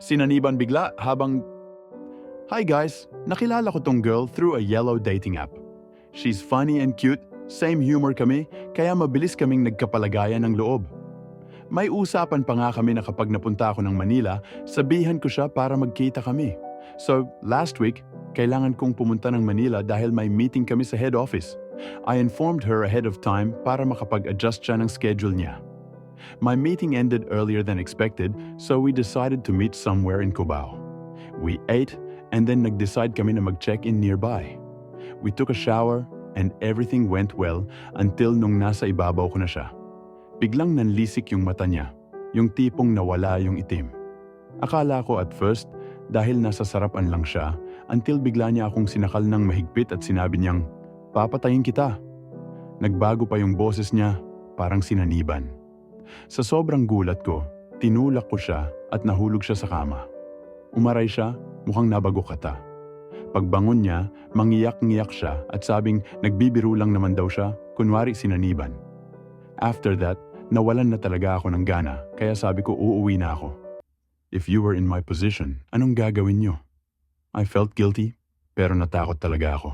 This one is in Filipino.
Sinaniban bigla habang, "Hi guys, nakilala ko tong girl through a yellow dating app. She's funny and cute, same humor kami, kaya mabilis kaming nagkapalagayan ng loob. May usapan pa nga kami na kapag napunta ako ng Manila, sabihan ko siya para magkita kami. So, last week, kailangan kong pumunta ng Manila dahil may meeting kami sa head office. I informed her ahead of time para makapag-adjust siya ng schedule niya. My meeting ended earlier than expected, so we decided to meet somewhere in Cubao. We ate, and then nag-decide kami na mag-check-in nearby. We took a shower, and everything went well until nung nasa ibabaw ko na siya. Biglang nanlisik yung mata niya, yung tipong nawala yung itim. Akala ko at first, dahil nasa sarapan lang siya, until bigla niya akong sinakal ng mahigpit at sinabi niyang, "Papatayin kita." Nagbago pa yung boses niya, parang sinaniban. Sa sobrang gulat ko, tinulak ko siya at nahulog siya sa kama. Umaray siya, mukhang nabagok ata. Pagbangon niya, mangiyak-ngiyak siya at sabing nagbibiro lang naman daw siya, kunwari sinaniban. After that, nawalan na talaga ako ng gana, kaya sabi ko uuwi na ako. If you were in my position, anong gagawin niyo? I felt guilty, pero natakot talaga ako.